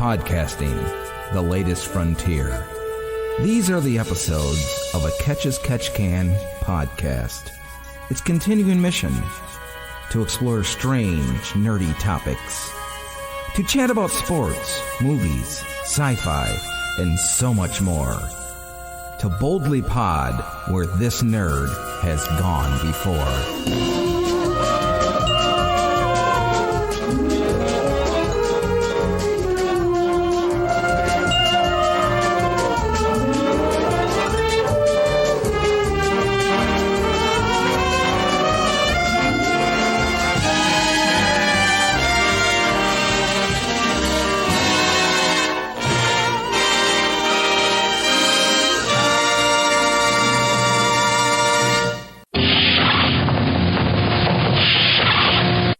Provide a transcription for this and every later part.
Podcasting, the latest frontier. These are the episodes of a Catch as Catch Can podcast. Its continuing mission: to explore strange, nerdy topics, to chat about sports, movies, sci-fi, and so much more. To boldly pod where this nerd has gone before.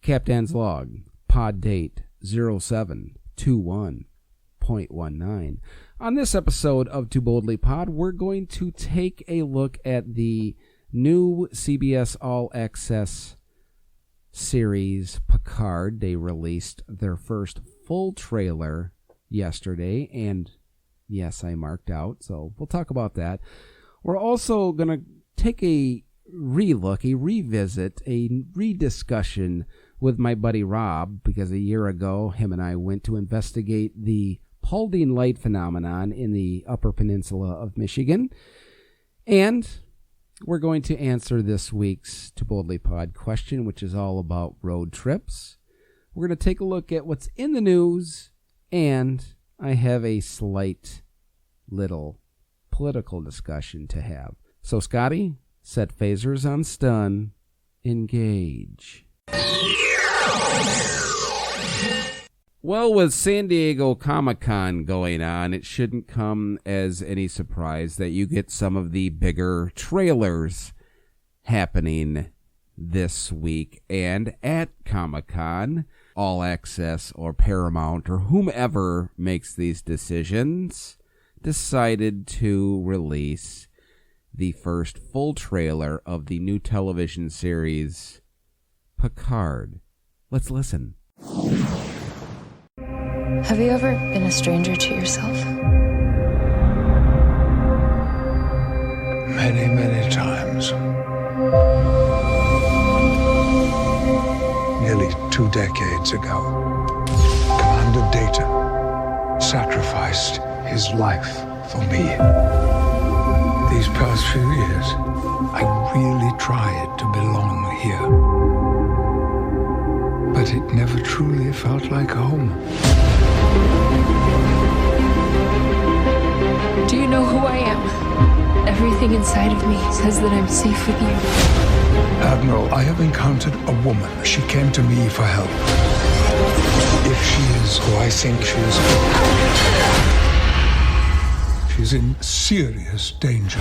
Captain's Log, pod date 0721.19. On this episode of To Boldly Pod, we're going to take a look at the new CBS All Access series, Picard. They released their first full trailer yesterday, and yes, I marked out, so we'll talk about that. We're also going to take a relook, a revisit, a rediscussion with my buddy Rob, because a year ago, him and I went to investigate the Paulding Light phenomenon in the Upper Peninsula of Michigan. And we're going to answer this week's To Boldly Pod question, which is all about road trips. We're going to take a look at what's in the news, and I have a slight little political discussion to have. So, Scotty, set phasers on stun, engage. Well, with San Diego Comic-Con going on, it shouldn't come as any surprise that you get some of the bigger trailers happening this week. And at Comic-Con, All Access or Paramount or whomever makes these decisions decided to release the first full trailer of the new television series Picard. Let's listen. Have you ever been a stranger to yourself? Many, many times. Nearly 2 decades ago, Commander Data sacrificed his life for me. These past few years, I really tried to belong here. But it never truly felt like home. Do you know who I am? Everything inside of me says that I'm safe with you. Admiral, I have encountered a woman. She came to me for help. If she is who I think she is, she's in serious danger.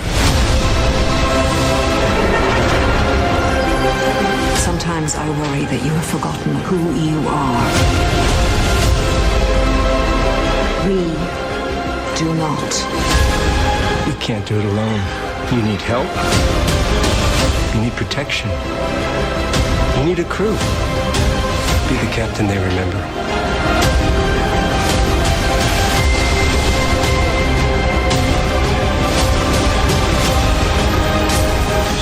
Sometimes I worry that you have forgotten who you are. We do not. You can't do it alone. You need help. You need protection. You need a crew. Be the captain they remember.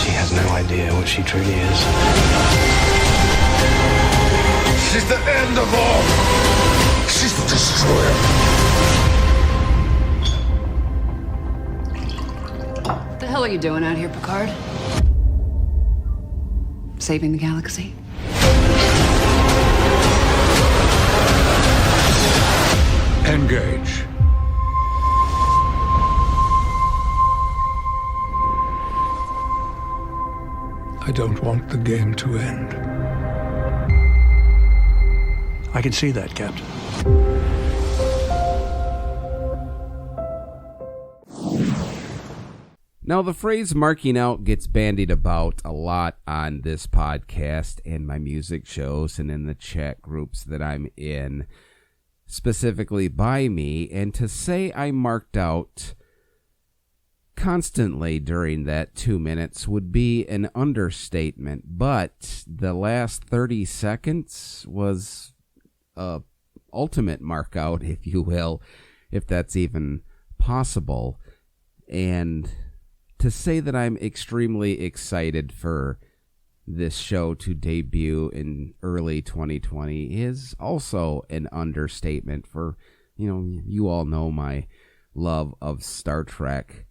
She has no idea what she truly is. She's the end of all. She's the destroyer. What the hell are you doing out here, Picard? Saving the galaxy? Engage. I don't want the game to end. I can see that, Captain. Now, the phrase marking out gets bandied about a lot on this podcast and my music shows and in the chat groups that I'm in, specifically by me. And to say I marked out constantly during that 2 minutes would be an understatement, but the last 30 seconds was ultimate mark out, if you will, if that's even possible. And to say that I'm extremely excited for this show to debut in early 2020 is also an understatement. For, you all know my love of Star Trek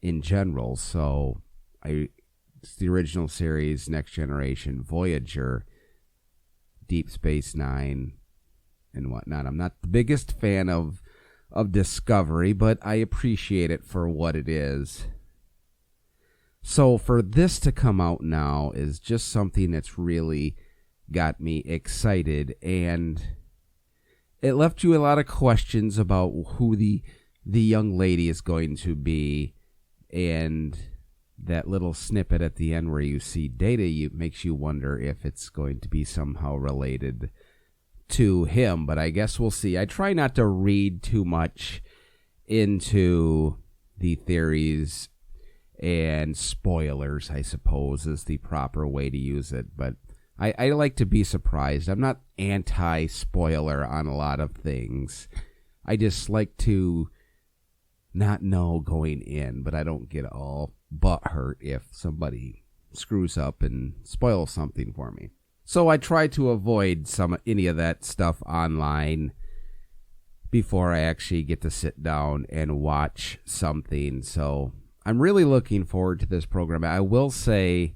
in general. So it's the original series, Next Generation, Voyager, Deep Space Nine, and whatnot. I'm not the biggest fan of Discovery, but I appreciate it for what it is. So for this to come out now is just something that's really got me excited, and it left you a lot of questions about who the young lady is going to be, and that little snippet at the end where you see Data makes you wonder if it's going to be somehow related to him, but I guess we'll see. I try not to read too much into the theories, and spoilers, I suppose, is the proper way to use it, but I like to be surprised. I'm not anti-spoiler on a lot of things. I just like to not know going in, but I don't get all butthurt if somebody screws up and spoils something for me. So I try to avoid any of that stuff online before I actually get to sit down and watch something. So I'm really looking forward to this program. I will say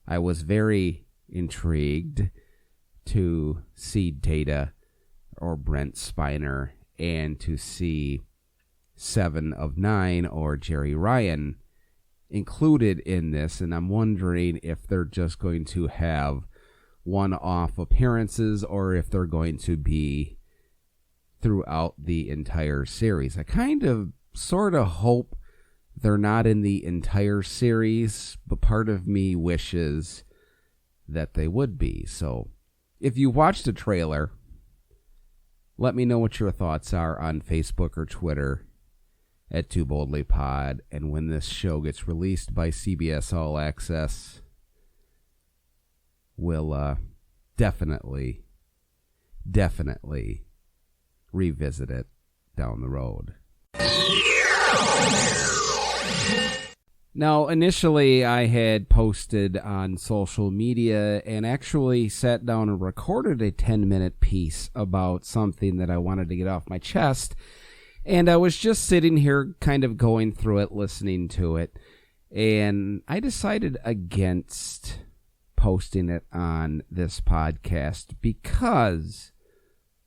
I was very intrigued to see Data or Brent Spiner, and to see 7 of 9 or Jerry Ryan included in this, and I'm wondering if they're just going to have one-off appearances or if they're going to be throughout the entire series. I kind of sort of hope they're not in the entire series, but part of me wishes that they would be. So if you watched the trailer, let me know what your thoughts are on Facebook or Twitter at Too Boldly Pod. And when this show gets released by CBS All Access, we'll definitely revisit it down the road. Now, initially, I had posted on social media and actually sat down and recorded a 10-minute piece about something that I wanted to get off my chest. And I was just sitting here kind of going through it, listening to it. And I decided against posting it on this podcast because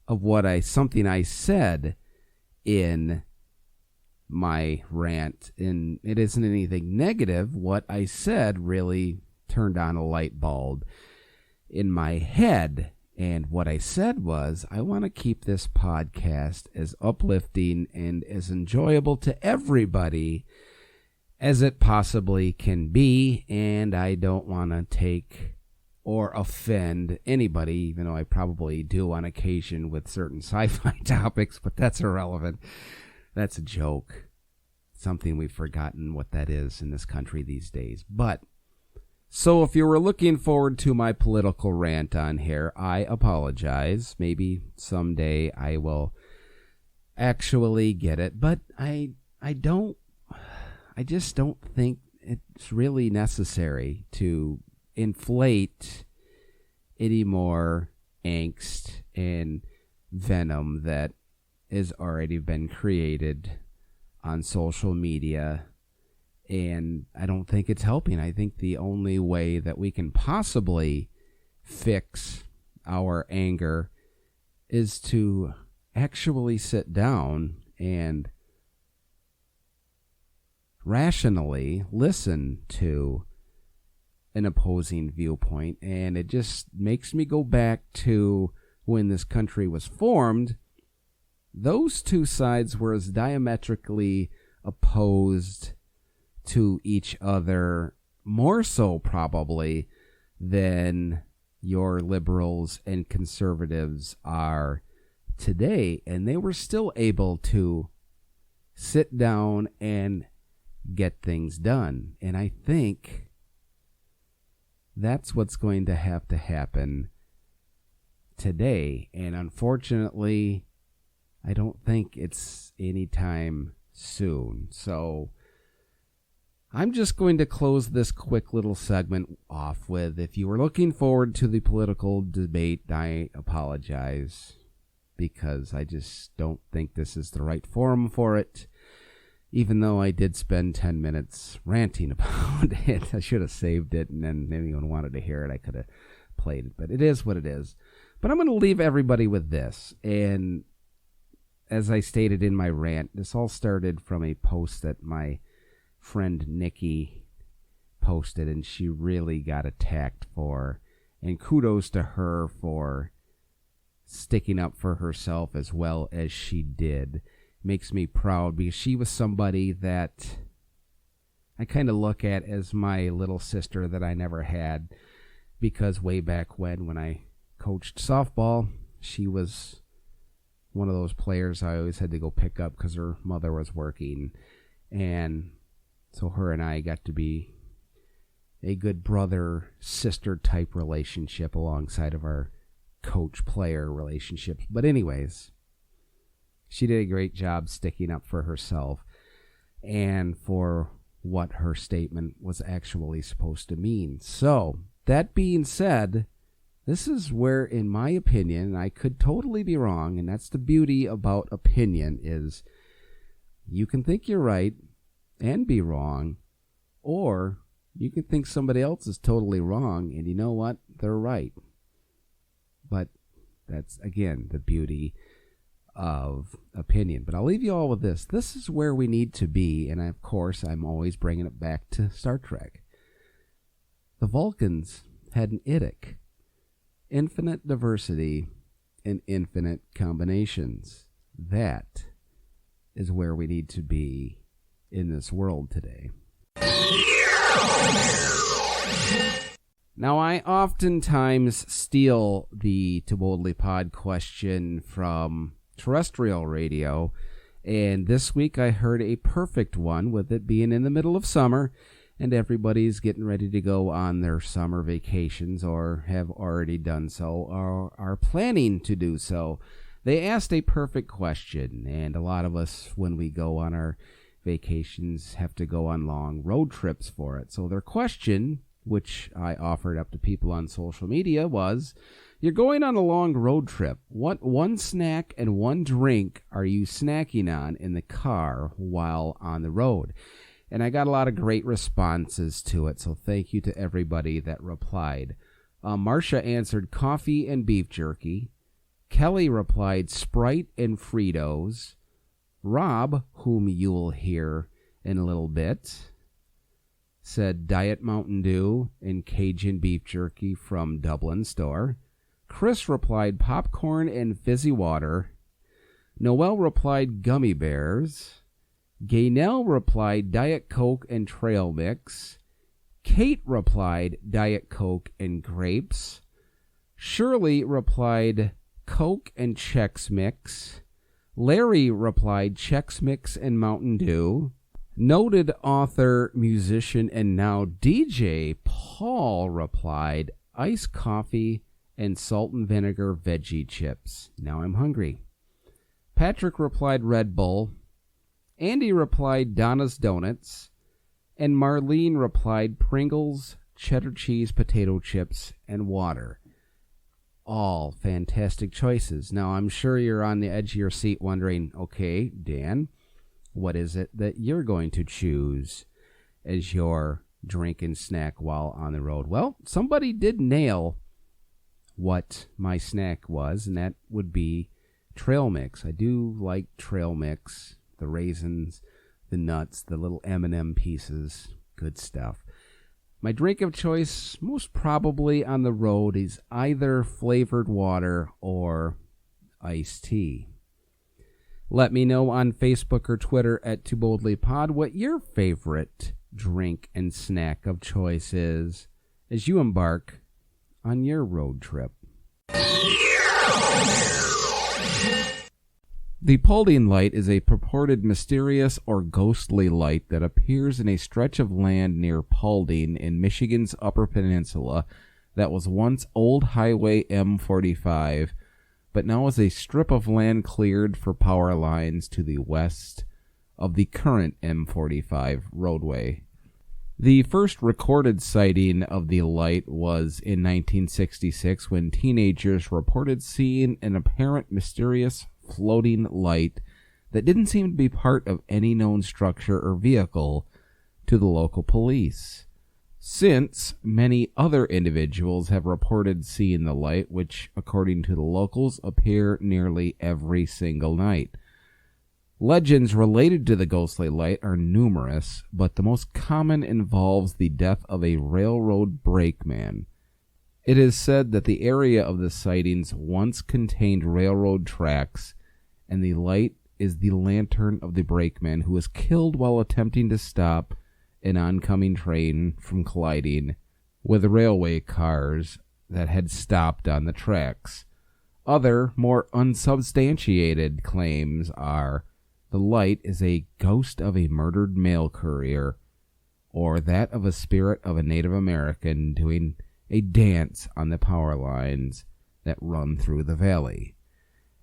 of something I said in my rant. And it isn't anything negative. What I said really turned on a light bulb in my head. And what I said was, I want to keep this podcast as uplifting and as enjoyable to everybody as it possibly can be. And I don't want to take or offend anybody, even though I probably do on occasion with certain sci-fi topics, but that's irrelevant. That's a joke. Something we've forgotten what that is in this country these days. But, so if you were looking forward to my political rant on here, I apologize. Maybe someday I will actually get it. But I just don't think it's really necessary to inflate any more angst and venom that has already been created on social media, and I don't think it's helping. I think the only way that we can possibly fix our anger is to actually sit down and rationally listen to an opposing viewpoint. And it just makes me go back to when this country was formed. Those two sides were as diametrically opposed to each other, more so probably than your liberals and conservatives are today. And they were still able to sit down and get things done. And I think that's what's going to have to happen today. And unfortunately, I don't think it's anytime soon. So I'm just going to close this quick little segment off with, if you were looking forward to the political debate, I apologize, because I just don't think this is the right forum for it. Even though I did spend 10 minutes ranting about it. I should have saved it, and then if anyone wanted to hear it, I could have played it. But it is what it is. But I'm going to leave everybody with this. And as I stated in my rant, this all started from a post that my friend Nikki posted, and she really got attacked for. And kudos to her for sticking up for herself as well as she did. Makes me proud, because she was somebody that I kind of look at as my little sister that I never had, because way back when I coached softball, she was one of those players I always had to go pick up because her mother was working. And so her and I got to be a good brother-sister type relationship alongside of our coach-player relationships. But anyways, she did a great job sticking up for herself and for what her statement was actually supposed to mean. So, that being said, this is where, in my opinion, I could totally be wrong, and that's the beauty about opinion, is you can think you're right and be wrong, or you can think somebody else is totally wrong, and you know what? They're right. But that's, again, the beauty of opinion. But I'll leave you all with this. This is where we need to be, and of course, I'm always bringing it back to Star Trek. The Vulcans had an edict. Infinite diversity and infinite combinations. That is where we need to be in this world today. Now, I oftentimes steal the To Boldly Pod question from terrestrial radio, and this week I heard a perfect one, with it being in the middle of summer and everybody's getting ready to go on their summer vacations, or have already done so, or are planning to do so. They asked a perfect question, and a lot of us, when we go on our vacations, have to go on long road trips for it. So their question, which I offered up to people on social media, was, you're going on a long road trip. What one snack and one drink are you snacking on in the car while on the road? And I got a lot of great responses to it, so thank you to everybody that replied. Marcia answered coffee and beef jerky. Kelly replied Sprite and Fritos. Rob, whom you'll hear in a little bit, said Diet Mountain Dew and Cajun beef jerky from Dublin store. Chris replied popcorn and fizzy water. Noel replied gummy bears. Gaynell replied Diet Coke and trail mix. Kate replied Diet Coke and grapes. Shirley replied Coke and Chex Mix. Larry replied Chex Mix and Mountain Dew. Noted author, musician, and now DJ Paul replied iced coffee and salt and vinegar veggie chips. Now I'm hungry. Patrick replied Red Bull. Andy replied Donna's Donuts. And Marlene replied Pringles, cheddar cheese, potato chips, and water. All fantastic choices. Now, I'm sure you're on the edge of your seat wondering, okay, Dan, what is it that you're going to choose as your drink and snack while on the road? Well, somebody did nail what my snack was, and that would be trail mix. I do like trail mix, the raisins, the nuts, the little M&M pieces, good stuff. My drink of choice, most probably on the road, is either flavored water or iced tea. Let me know on Facebook or Twitter at Too Boldly Pod what your favorite drink and snack of choice is as you embark on your road trip. The Paulding Light is a purported mysterious or ghostly light that appears in a stretch of land near Paulding in Michigan's Upper Peninsula that was once old Highway M45, but now is a strip of land cleared for power lines to the west of the current M45 roadway. The first recorded sighting of the light was in 1966 when teenagers reported seeing an apparent mysterious floating light that didn't seem to be part of any known structure or vehicle to the local police. Since, many other individuals have reported seeing the light, which, according to the locals, appear nearly every single night. Legends related to the ghostly light are numerous, but the most common involves the death of a railroad brakeman. It is said that the area of the sightings once contained railroad tracks, and the light is the lantern of the brakeman who was killed while attempting to stop an oncoming train from colliding with railway cars that had stopped on the tracks. Other, more unsubstantiated claims are the light is a ghost of a murdered mail courier, or that of a spirit of a Native American doing a dance on the power lines that run through the valley.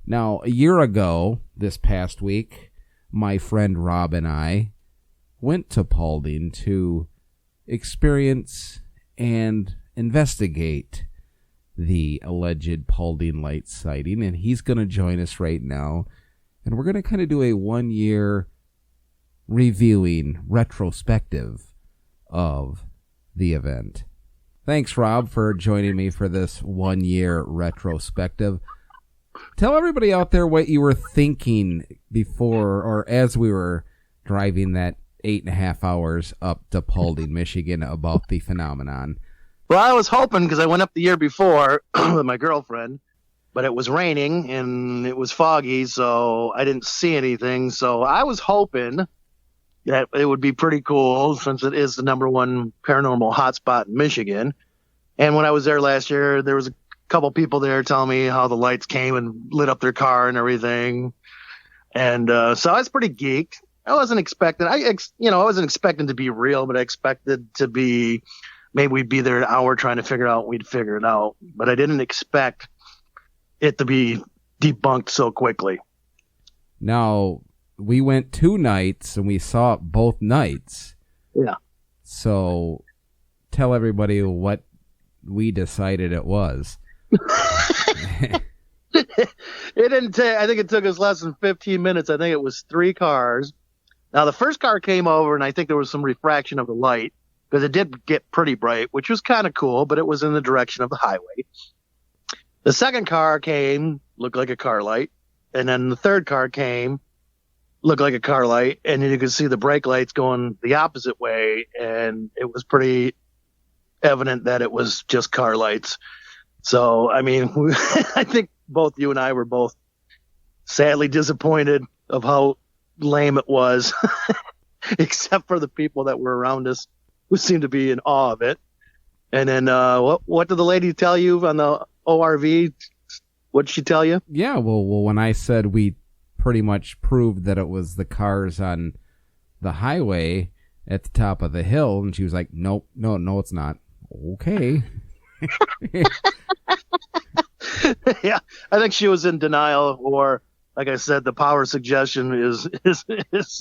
Now, a year ago, this past week, my friend Rob and I went to Paulding to experience and investigate the alleged Paulding Light sighting, and he's going to join us right now, and we're going to kind of do a 1-year reviewing retrospective of the event. Thanks, Rob, for joining me for this 1-year retrospective. Tell everybody out there what you were thinking before or as we were driving that 8.5 hours up to Paulding, Michigan, about the phenomenon. Well, I was hoping, because I went up the year before with my girlfriend, but it was raining and it was foggy, so I didn't see anything. So I was hoping that it would be pretty cool, since it is the #1 paranormal hotspot in Michigan. And when I was there last year, there was a couple people there telling me how the lights came and lit up their car and everything. And so I was pretty geeked. I wasn't expecting, I wasn't expecting to be real, but I expected to be, maybe we'd be there an hour trying to figure out, we'd figure it out. But I didn't expect it to be debunked so quickly. Now, we went 2 nights and we saw it both nights. Yeah. So tell everybody what we decided it was. It didn't take, I think it took us less than 15 minutes. I think it was 3 cars. Now, the first car came over, and I think there was some refraction of the light, because it did get pretty bright, which was kind of cool, but it was in the direction of the highway. The second car came, looked like a car light, and then the third car came, looked like a car light, and then you could see the brake lights going the opposite way, and it was pretty evident that it was just car lights. So, I mean, I think both you and I were both sadly disappointed of how lame it was, except for the people that were around us who seemed to be in awe of it. And then what did the lady tell you on the ORV? What did she tell you? Yeah, well, when I said we pretty much proved that it was the cars on the highway at the top of the hill, and she was like, no, it's not. Okay. Yeah, I think she was in denial, or like I said, the power suggestion is it's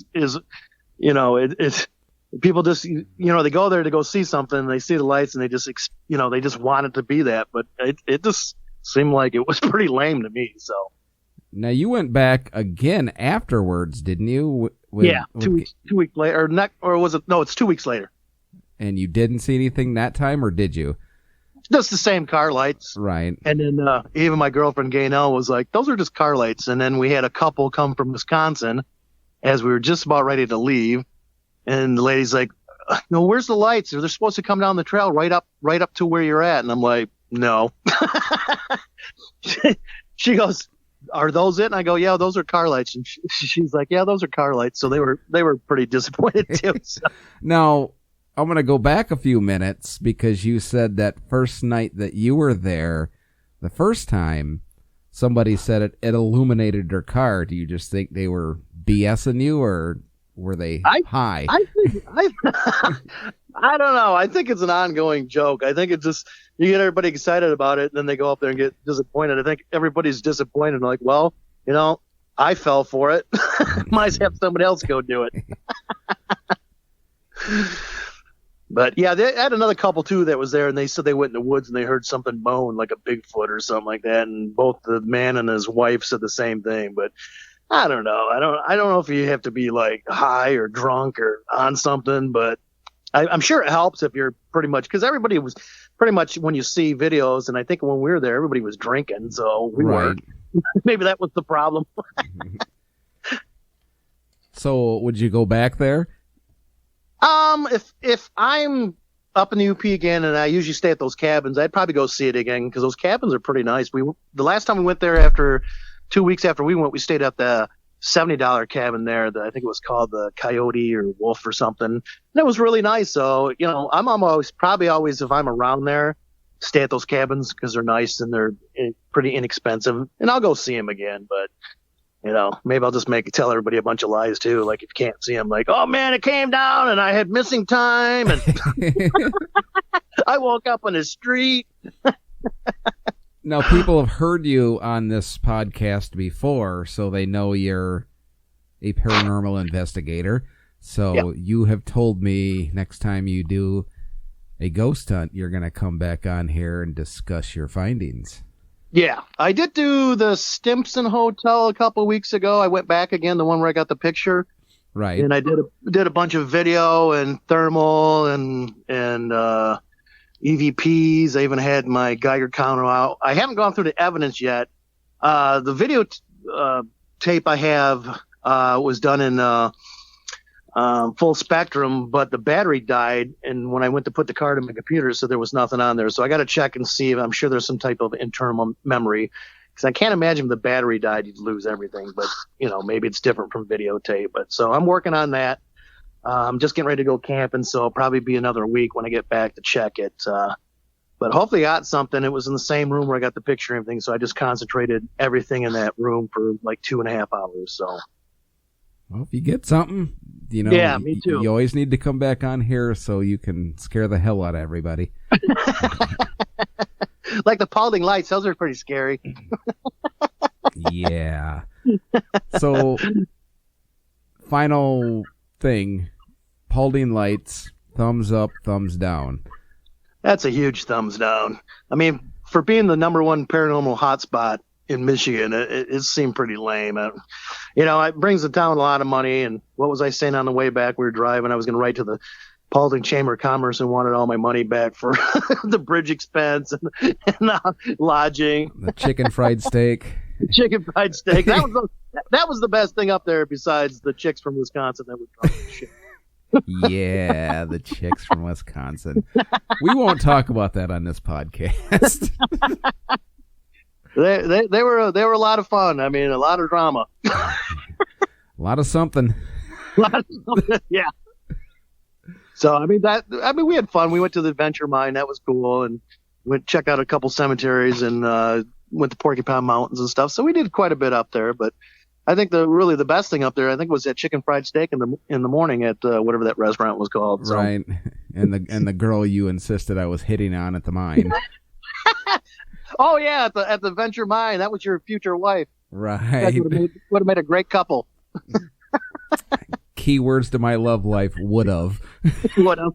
people just, they go there to go see something, and they see the lights, and they just, they just want it to be that, but it just seemed like it was pretty lame to me. So now you went back again afterwards, didn't you? Yeah, 2 weeks later, or was it? No, it's 2 weeks later. And you didn't see anything that time, or did you? Just the same car lights. Right. And then even my girlfriend Gaynell was like, those are just car lights. And then we had a couple come from Wisconsin as we were just about ready to leave. And the lady's like, no, where's the lights? They're supposed to come down the trail right up to where you're at. And I'm like, no. She goes, are those it? And I go, yeah, those are car lights. And she's like, yeah, those are car lights. So they were pretty disappointed too. So. Now, I'm going to go back a few minutes, because you said that first night that you were there, the first time, somebody said it illuminated their car. Do you just think they were BSing you, or were they high? I think I don't know. I think it's an ongoing joke. I think it's just you get everybody excited about it, and then they go up there and get disappointed. I think everybody's disappointed. Like, well, I fell for it. Might as well have somebody else go do it. But yeah, they had another couple too that was there, and they said they went in the woods and they heard something moan like a Bigfoot or something like that, and both the man and his wife said the same thing. But I don't know. I don't know if you have to be like high or drunk or on something, but I'm sure it helps if you're pretty much, because everybody was pretty much, when you see videos, and I think when we were there, everybody was drinking, so we weren't. Maybe that was the problem. So would you go back there? If I'm up in the UP again, and I usually stay at those cabins, I'd probably go see it again, because those cabins are pretty nice. The last time we went there, after 2 weeks after we went, we stayed at the $70 cabin there. I think it was called the Coyote or Wolf or something. And it was really nice. So, I'm probably always, if I'm around there, stay at those cabins because they're nice and they're pretty inexpensive. And I'll go see them again. But, maybe I'll just tell everybody a bunch of lies too. Like if you can't see them, like, oh man, it came down and I had missing time. And I woke up on the street. Now, people have heard you on this podcast before, so they know you're a paranormal investigator. So You have told me next time you do a ghost hunt, you're going to come back on here and discuss your findings. Yeah, I did do the Stimson Hotel a couple of weeks ago. I went back again, the one where I got the picture. Right. And I did a bunch of video and thermal and EVPs. I even had my Geiger counter out. I haven't gone through the evidence yet. The video tape I have was done in full spectrum, but the battery died. And when I went to put the card in my computer, so there was nothing on there. So I got to check and see if I'm sure there's some type of internal memory, because I can't imagine if the battery died, you'd lose everything. But, maybe it's different from videotape. But so I'm working on that. I'm just getting ready to go camping, so it'll probably be another week when I get back to check it. But hopefully I got something. It was in the same room where I got the picture and everything, so I just concentrated everything in that room for like 2.5 hours. So, well, if you get something, yeah, me too. You always need to come back on here so you can scare the hell out of everybody. Like the Paulding Lights, those are pretty scary. Yeah. So, final thing, Paulding Lights, thumbs up, thumbs down. That's a huge thumbs down. I mean, for being the number one paranormal hotspot in Michigan, it seemed pretty lame. It brings the town a lot of money. And what was I saying on the way back? We were driving. I was going to write to the Paulding Chamber of Commerce and wanted all my money back for the bridge expense and lodging. The chicken fried steak. Chicken fried steak. That was the best thing up there besides the chicks from Wisconsin that were drunk as shit. Yeah, the chicks from Wisconsin. We won't talk about that on this podcast. They were a lot of fun. I mean, a lot of drama. A lot of something. Yeah. So I mean, we had fun. We went to the Adventure Mine. That was cool, and went check out a couple cemeteries and went to Porcupine Mountains and stuff. So we did quite a bit up there. But I think the best thing up there, I think, was that chicken fried steak in the morning at whatever that restaurant was called. So. Right, and the girl you insisted I was hitting on at the mine. Oh yeah, at the Venture Mine. That was your future wife. Right. Would have made a great couple. Keywords to my love life: would have. Would have.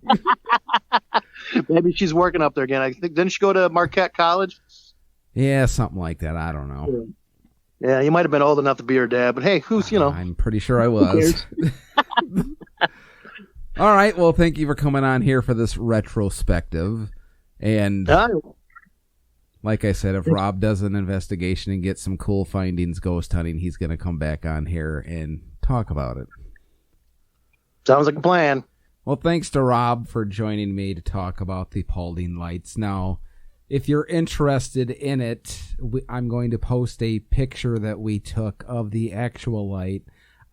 Maybe she's working up there again. I think, didn't she go to Marquette College? Yeah, something like that. I don't know. Yeah, you might have been old enough to be her dad, but hey, I'm pretty sure I was. All right. Well, thank you for coming on here for this retrospective. And like I said, if Rob does an investigation and gets some cool findings ghost hunting, he's going to come back on here and talk about it. Sounds like a plan. Well, thanks to Rob for joining me to talk about the Paulding Lights. Now, if you're interested in it, I'm going to post a picture that we took of the actual light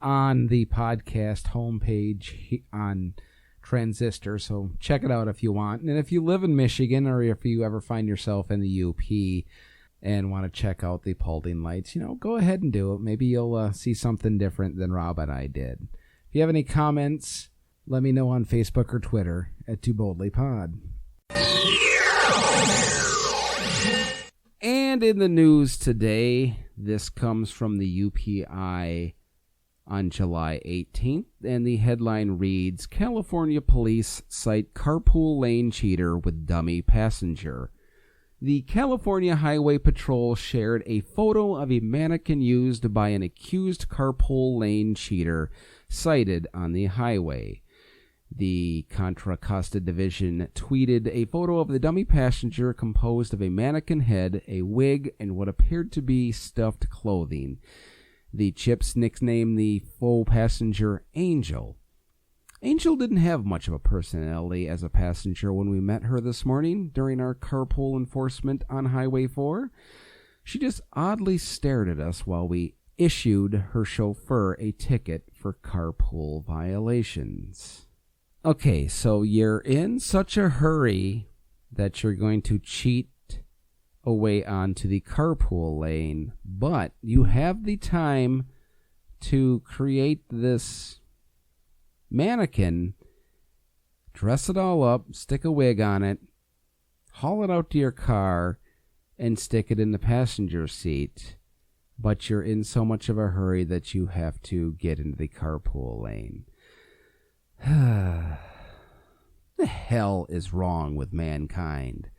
on the podcast homepage on Transistor. So check it out if you want. And if you live in Michigan, or if you ever find yourself in the UP and want to check out the Paulding Lights, go ahead and do it. Maybe you'll see something different than Rob and I did. If you have any comments, let me know on Facebook or Twitter at Too Boldly Pod. And in the news today, this comes from the UPI on July 18th, and the headline reads, California police cite carpool lane cheater with dummy passenger. The California Highway Patrol shared a photo of a mannequin used by an accused carpool lane cheater cited on the highway. The Contra Costa Division tweeted a photo of the dummy passenger composed of a mannequin head, a wig, and what appeared to be stuffed clothing. The Chips nicknamed the faux passenger Angel. Angel didn't have much of a personality as a passenger when we met her this morning during our carpool enforcement on Highway 4. She just oddly stared at us while we issued her chauffeur a ticket for carpool violations. Okay, so you're in such a hurry that you're going to cheat away onto the carpool lane, but you have the time to create this mannequin, dress it all up, stick a wig on it, haul it out to your car, and stick it in the passenger seat, but you're in so much of a hurry that you have to get into the carpool lane. The hell is wrong with mankind?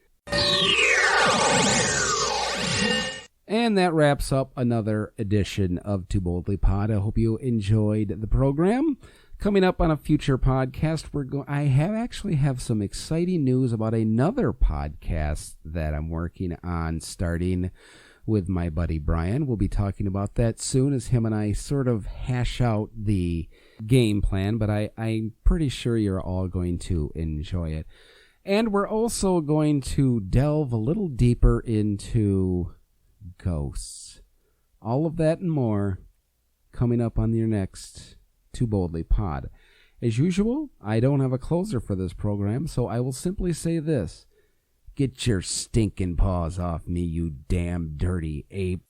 And that wraps up another edition of Too Boldly Pod. I hope you enjoyed the program. Coming up on a future podcast, I have some exciting news about another podcast that I'm working on starting with my buddy Brian. We'll be talking about that soon as him and I sort of hash out the game plan, but I'm pretty sure you're all going to enjoy it. And we're also going to delve a little deeper into ghosts. All of that and more coming up on your next Too Boldly Pod. As usual, I don't have a closer for this program, so I will simply say this. Get your stinking paws off me, you damn dirty ape.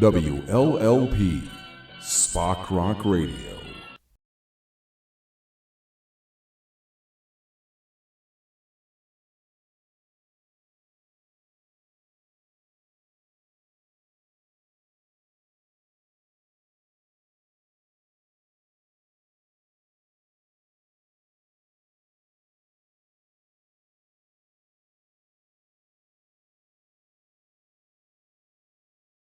WLLP, Spock Rock Radio.